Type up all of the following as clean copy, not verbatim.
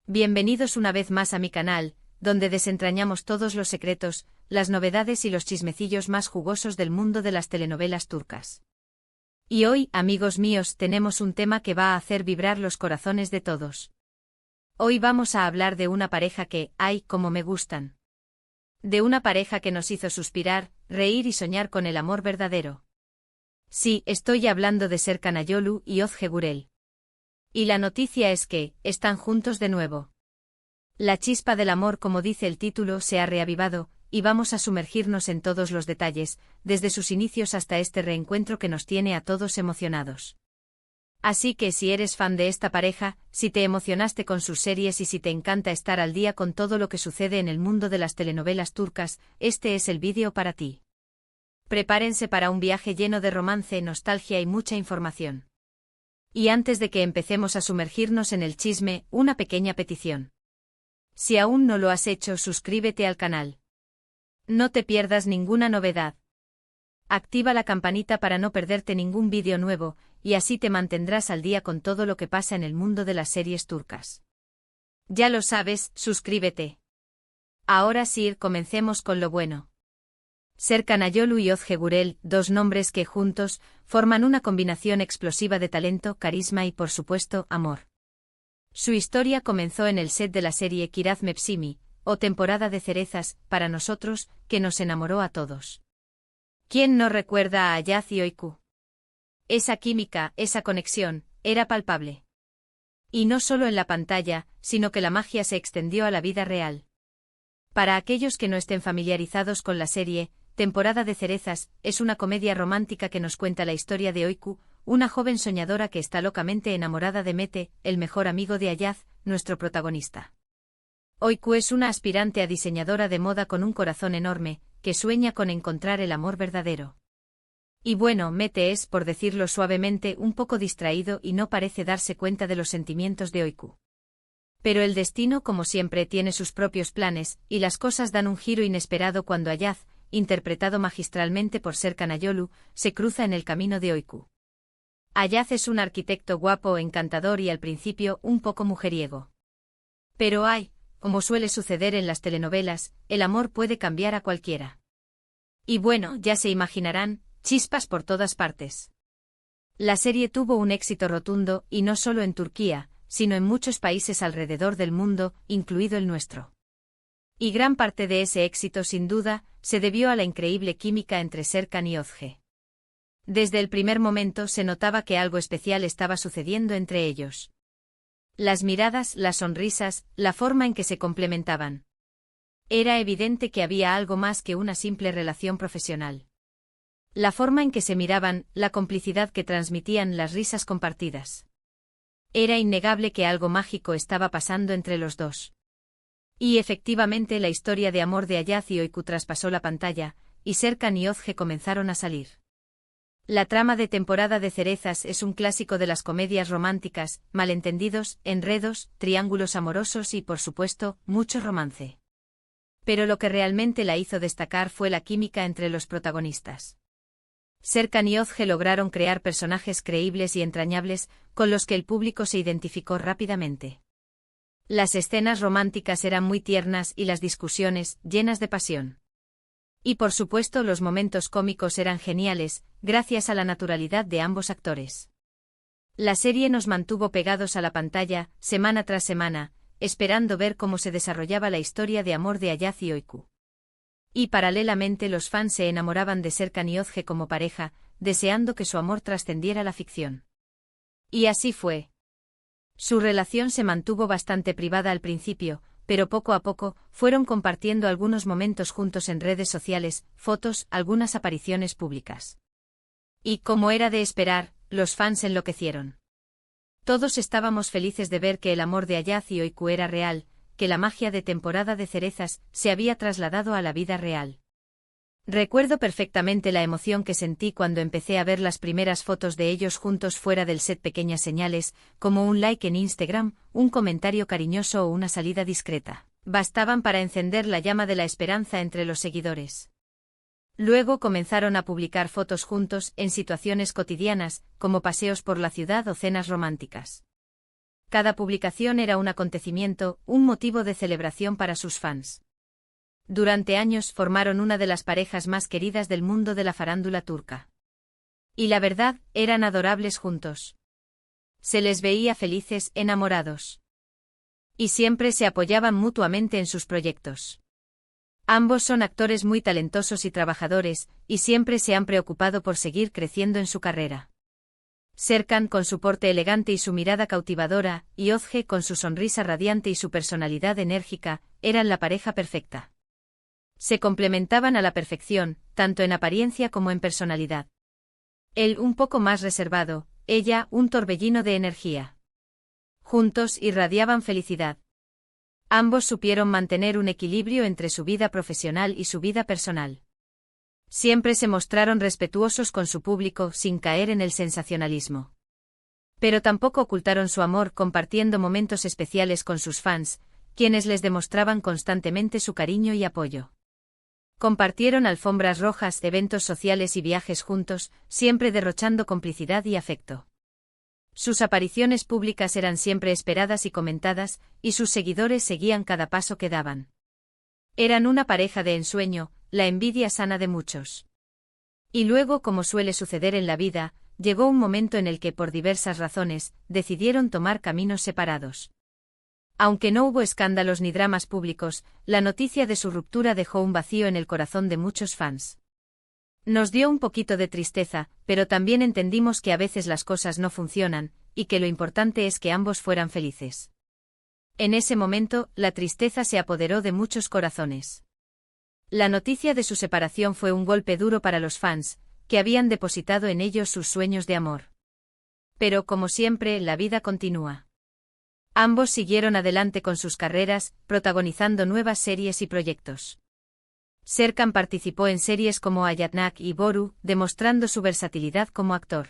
Bienvenidos una vez más a mi canal, donde desentrañamos todos los secretos, las novedades y los chismecillos más jugosos del mundo de las telenovelas turcas. Y hoy, amigos míos, tenemos un tema que va a hacer vibrar los corazones de todos. Hoy vamos a hablar de una pareja que, ¡ay, cómo me gustan! De una pareja que nos hizo suspirar, reír y soñar con el amor verdadero. Sí, estoy hablando de Serkan Ayolu y Özge Gürel. Y la noticia es que, están juntos de nuevo. La chispa del amor, como dice el título, se ha reavivado, y vamos a sumergirnos en todos los detalles, desde sus inicios hasta este reencuentro que nos tiene a todos emocionados. Así que si eres fan de esta pareja, si te emocionaste con sus series y si te encanta estar al día con todo lo que sucede en el mundo de las telenovelas turcas, este es el vídeo para ti. Prepárense para un viaje lleno de romance, nostalgia y mucha información. Y antes de que empecemos a sumergirnos en el chisme, una pequeña petición. Si aún no lo has hecho, suscríbete al canal. No te pierdas ninguna novedad. Activa la campanita para no perderte ningún vídeo nuevo, y así te mantendrás al día con todo lo que pasa en el mundo de las series turcas. Ya lo sabes, suscríbete. Ahora sí, comencemos con lo bueno. Serkan Ayolu y Özge Gürel, dos nombres que juntos forman una combinación explosiva de talento, carisma y, por supuesto, amor. Su historia comenzó en el set de la serie Kiraz Mevsimi, o Temporada de Cerezas, para nosotros, que nos enamoró a todos. ¿Quién no recuerda a Ayaz y Öykü? Esa química, esa conexión, era palpable. Y no solo en la pantalla, sino que la magia se extendió a la vida real. Para aquellos que no estén familiarizados con la serie, Temporada de Cerezas es una comedia romántica que nos cuenta la historia de Öykü, una joven soñadora que está locamente enamorada de Mete, el mejor amigo de Ayaz, nuestro protagonista. Öykü es una aspirante a diseñadora de moda con un corazón enorme, que sueña con encontrar el amor verdadero. Y bueno, Mete es, por decirlo suavemente, un poco distraído y no parece darse cuenta de los sentimientos de Öykü. Pero el destino, como siempre, tiene sus propios planes, y las cosas dan un giro inesperado cuando Ayaz, interpretado magistralmente por Serkan Ayolu, se cruza en el camino de Öykü. Ayaz es un arquitecto guapo, encantador y al principio un poco mujeriego. Pero como suele suceder en las telenovelas, el amor puede cambiar a cualquiera. Y bueno, ya se imaginarán, chispas por todas partes. La serie tuvo un éxito rotundo, y no solo en Turquía, sino en muchos países alrededor del mundo, incluido el nuestro. Y gran parte de ese éxito, sin duda, se debió a la increíble química entre Serkan y Özge. Desde el primer momento se notaba que algo especial estaba sucediendo entre ellos. Las miradas, las sonrisas, la forma en que se complementaban. Era evidente que había algo más que una simple relación profesional. La forma en que se miraban, la complicidad que transmitían, las risas compartidas. Era innegable que algo mágico estaba pasando entre los dos. Y efectivamente la historia de amor de Ayaz y Öykü traspasó la pantalla, y Serkan y Özge comenzaron a salir. La trama de Temporada de Cerezas es un clásico de las comedias románticas, malentendidos, enredos, triángulos amorosos y, por supuesto, mucho romance. Pero lo que realmente la hizo destacar fue la química entre los protagonistas. Serkan y Özge lograron crear personajes creíbles y entrañables, con los que el público se identificó rápidamente. Las escenas románticas eran muy tiernas y las discusiones, llenas de pasión. Y por supuesto los momentos cómicos eran geniales, gracias a la naturalidad de ambos actores. La serie nos mantuvo pegados a la pantalla, semana tras semana, esperando ver cómo se desarrollaba la historia de amor de Ayaz y Öykü. Y paralelamente los fans se enamoraban de Serkan y Özge como pareja, deseando que su amor trascendiera la ficción. Y así fue. Su relación se mantuvo bastante privada al principio, pero poco a poco, fueron compartiendo algunos momentos juntos en redes sociales, fotos, algunas apariciones públicas. Y, como era de esperar, los fans enloquecieron. Todos estábamos felices de ver que el amor de Ayaz y Öykü era real, que la magia de Temporada de Cerezas se había trasladado a la vida real. Recuerdo perfectamente la emoción que sentí cuando empecé a ver las primeras fotos de ellos juntos fuera del set. Pequeñas señales, como un like en Instagram, un comentario cariñoso o una salida discreta, bastaban para encender la llama de la esperanza entre los seguidores. Luego comenzaron a publicar fotos juntos en situaciones cotidianas, como paseos por la ciudad o cenas románticas. Cada publicación era un acontecimiento, un motivo de celebración para sus fans. Durante años formaron una de las parejas más queridas del mundo de la farándula turca. Y la verdad, eran adorables juntos. Se les veía felices, enamorados. Y siempre se apoyaban mutuamente en sus proyectos. Ambos son actores muy talentosos y trabajadores, y siempre se han preocupado por seguir creciendo en su carrera. Serkan con su porte elegante y su mirada cautivadora, y Özge con su sonrisa radiante y su personalidad enérgica, eran la pareja perfecta. Se complementaban a la perfección, tanto en apariencia como en personalidad. Él un poco más reservado, ella un torbellino de energía. Juntos irradiaban felicidad. Ambos supieron mantener un equilibrio entre su vida profesional y su vida personal. Siempre se mostraron respetuosos con su público sin caer en el sensacionalismo. Pero tampoco ocultaron su amor compartiendo momentos especiales con sus fans, quienes les demostraban constantemente su cariño y apoyo. Compartieron alfombras rojas, eventos sociales y viajes juntos, siempre derrochando complicidad y afecto. Sus apariciones públicas eran siempre esperadas y comentadas, y sus seguidores seguían cada paso que daban. Eran una pareja de ensueño, la envidia sana de muchos. Y luego, como suele suceder en la vida, llegó un momento en el que, por diversas razones, decidieron tomar caminos separados. Aunque no hubo escándalos ni dramas públicos, la noticia de su ruptura dejó un vacío en el corazón de muchos fans. Nos dio un poquito de tristeza, pero también entendimos que a veces las cosas no funcionan, y que lo importante es que ambos fueran felices. En ese momento, la tristeza se apoderó de muchos corazones. La noticia de su separación fue un golpe duro para los fans, que habían depositado en ellos sus sueños de amor. Pero como siempre, la vida continúa. Ambos siguieron adelante con sus carreras, protagonizando nuevas series y proyectos. Serkan participó en series como Ayatnak y Boru, demostrando su versatilidad como actor.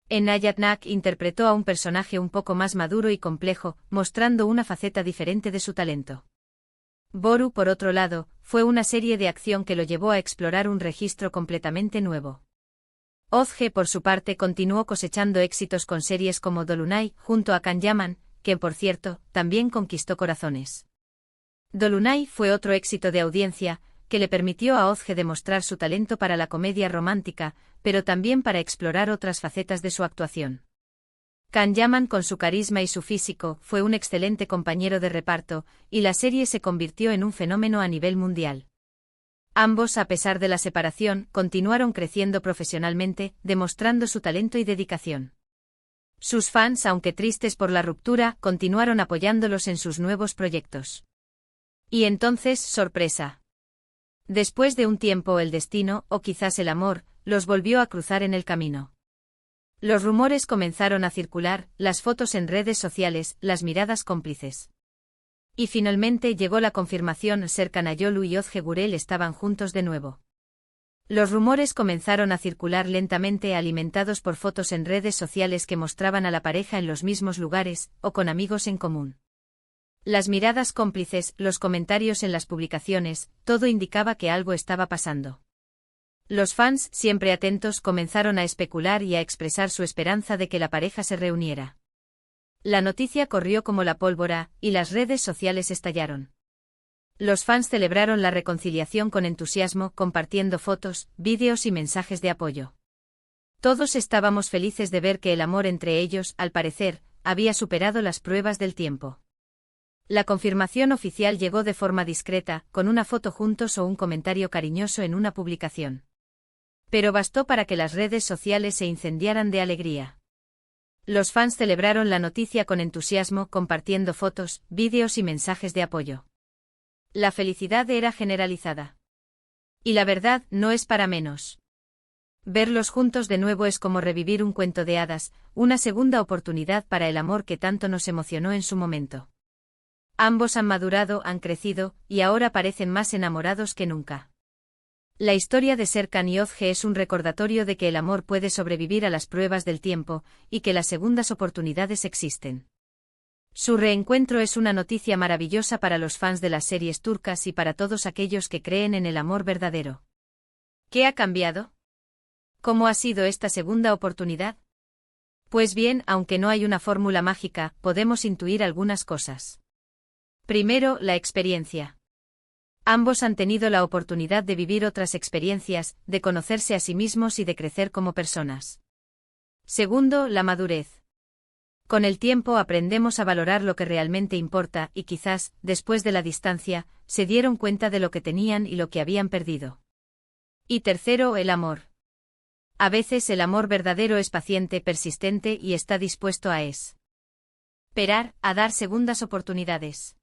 En Ayatnak interpretó a un personaje un poco más maduro y complejo, mostrando una faceta diferente de su talento. Boru, por otro lado, fue una serie de acción que lo llevó a explorar un registro completamente nuevo. Özge, por su parte, continuó cosechando éxitos con series como Dolunay, junto a Can Yaman, que, por cierto, también conquistó corazones. Dolunay fue otro éxito de audiencia, que le permitió a Özge demostrar su talento para la comedia romántica, pero también para explorar otras facetas de su actuación. Can Yaman, con su carisma y su físico, fue un excelente compañero de reparto, y la serie se convirtió en un fenómeno a nivel mundial. Ambos, a pesar de la separación, continuaron creciendo profesionalmente, demostrando su talento y dedicación. Sus fans, aunque tristes por la ruptura, continuaron apoyándolos en sus nuevos proyectos. Y entonces, sorpresa. Después de un tiempo, el destino, o quizás el amor, los volvió a cruzar en el camino. Los rumores comenzaron a circular, las fotos en redes sociales, las miradas cómplices. Y finalmente llegó la confirmación: Serkan Ayolu y Özge Gürel estaban juntos de nuevo. Los rumores comenzaron a circular lentamente, alimentados por fotos en redes sociales que mostraban a la pareja en los mismos lugares, o con amigos en común. Las miradas cómplices, los comentarios en las publicaciones, todo indicaba que algo estaba pasando. Los fans, siempre atentos, comenzaron a especular y a expresar su esperanza de que la pareja se reuniera. La noticia corrió como la pólvora, y las redes sociales estallaron. Los fans celebraron la reconciliación con entusiasmo, compartiendo fotos, vídeos y mensajes de apoyo. Todos estábamos felices de ver que el amor entre ellos, al parecer, había superado las pruebas del tiempo. La confirmación oficial llegó de forma discreta, con una foto juntos o un comentario cariñoso en una publicación. Pero bastó para que las redes sociales se incendiaran de alegría. Los fans celebraron la noticia con entusiasmo, compartiendo fotos, vídeos y mensajes de apoyo. La felicidad era generalizada. Y la verdad, no es para menos. Verlos juntos de nuevo es como revivir un cuento de hadas, una segunda oportunidad para el amor que tanto nos emocionó en su momento. Ambos han madurado, han crecido, y ahora parecen más enamorados que nunca. La historia de Serkan y Özge es un recordatorio de que el amor puede sobrevivir a las pruebas del tiempo, y que las segundas oportunidades existen. Su reencuentro es una noticia maravillosa para los fans de las series turcas y para todos aquellos que creen en el amor verdadero. ¿Qué ha cambiado? ¿Cómo ha sido esta segunda oportunidad? Pues bien, aunque no hay una fórmula mágica, podemos intuir algunas cosas. Primero, la experiencia. Ambos han tenido la oportunidad de vivir otras experiencias, de conocerse a sí mismos y de crecer como personas. Segundo, la madurez. Con el tiempo aprendemos a valorar lo que realmente importa y quizás, después de la distancia, se dieron cuenta de lo que tenían y lo que habían perdido. Y tercero, el amor. A veces el amor verdadero es paciente, persistente y está dispuesto a esperar, a dar segundas oportunidades.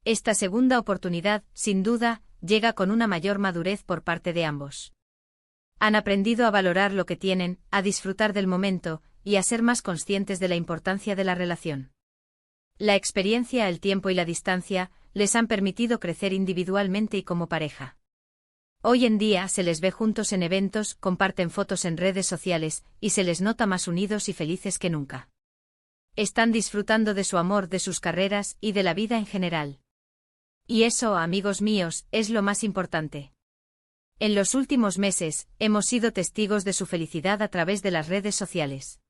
Esta segunda oportunidad, sin duda, llega con una mayor madurez por parte de ambos. Han aprendido a valorar lo que tienen, a disfrutar del momento, y a ser más conscientes de la importancia de la relación. La experiencia, el tiempo y la distancia, les han permitido crecer individualmente y como pareja. Hoy en día se les ve juntos en eventos, comparten fotos en redes sociales, y se les nota más unidos y felices que nunca. Están disfrutando de su amor, de sus carreras y de la vida en general. Y eso, amigos míos, es lo más importante. En los últimos meses, hemos sido testigos de su felicidad a través de las redes sociales.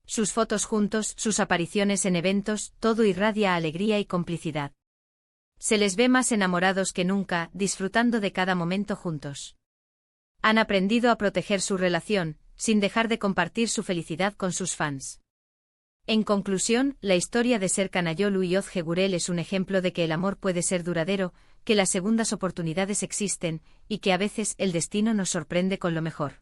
Sus fotos juntos, sus apariciones en eventos, todo irradia alegría y complicidad. Se les ve más enamorados que nunca, disfrutando de cada momento juntos. Han aprendido a proteger su relación, sin dejar de compartir su felicidad con sus fans. En conclusión, la historia de Serkan Ayolu y Ozge Gürel es un ejemplo de que el amor puede ser duradero, que las segundas oportunidades existen, y que a veces el destino nos sorprende con lo mejor.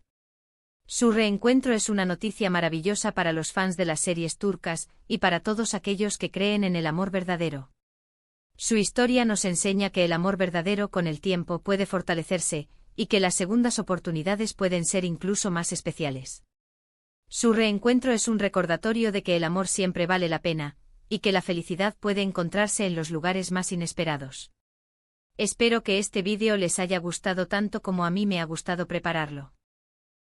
Su reencuentro es una noticia maravillosa para los fans de las series turcas, y para todos aquellos que creen en el amor verdadero. Su historia nos enseña que el amor verdadero con el tiempo puede fortalecerse, y que las segundas oportunidades pueden ser incluso más especiales. Su reencuentro es un recordatorio de que el amor siempre vale la pena, y que la felicidad puede encontrarse en los lugares más inesperados. Espero que este vídeo les haya gustado tanto como a mí me ha gustado prepararlo.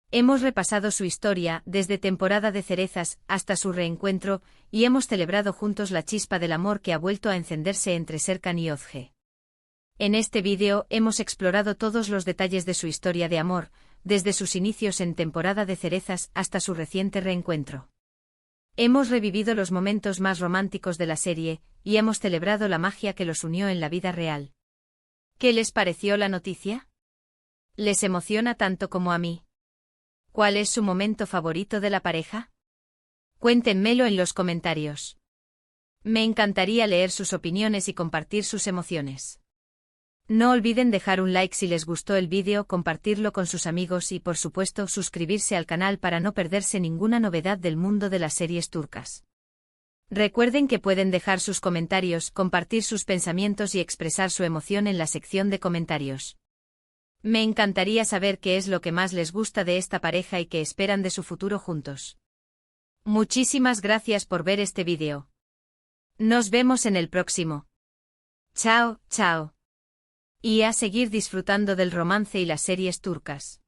Hemos repasado su historia, desde temporada de cerezas hasta su reencuentro, y hemos celebrado juntos la chispa del amor que ha vuelto a encenderse entre Serkan y Ozge. En este vídeo hemos explorado todos los detalles de su historia de amor, desde sus inicios en temporada de cerezas hasta su reciente reencuentro. Hemos revivido los momentos más románticos de la serie, y hemos celebrado la magia que los unió en la vida real. ¿Qué les pareció la noticia? ¿Les emociona tanto como a mí? ¿Cuál es su momento favorito de la pareja? Cuéntenmelo en los comentarios. Me encantaría leer sus opiniones y compartir sus emociones. No olviden dejar un like si les gustó el vídeo, compartirlo con sus amigos y, por supuesto, suscribirse al canal para no perderse ninguna novedad del mundo de las series turcas. Recuerden que pueden dejar sus comentarios, compartir sus pensamientos y expresar su emoción en la sección de comentarios. Me encantaría saber qué es lo que más les gusta de esta pareja y qué esperan de su futuro juntos. Muchísimas gracias por ver este vídeo. Nos vemos en el próximo. Chao, chao. Y a seguir disfrutando del romance y las series turcas.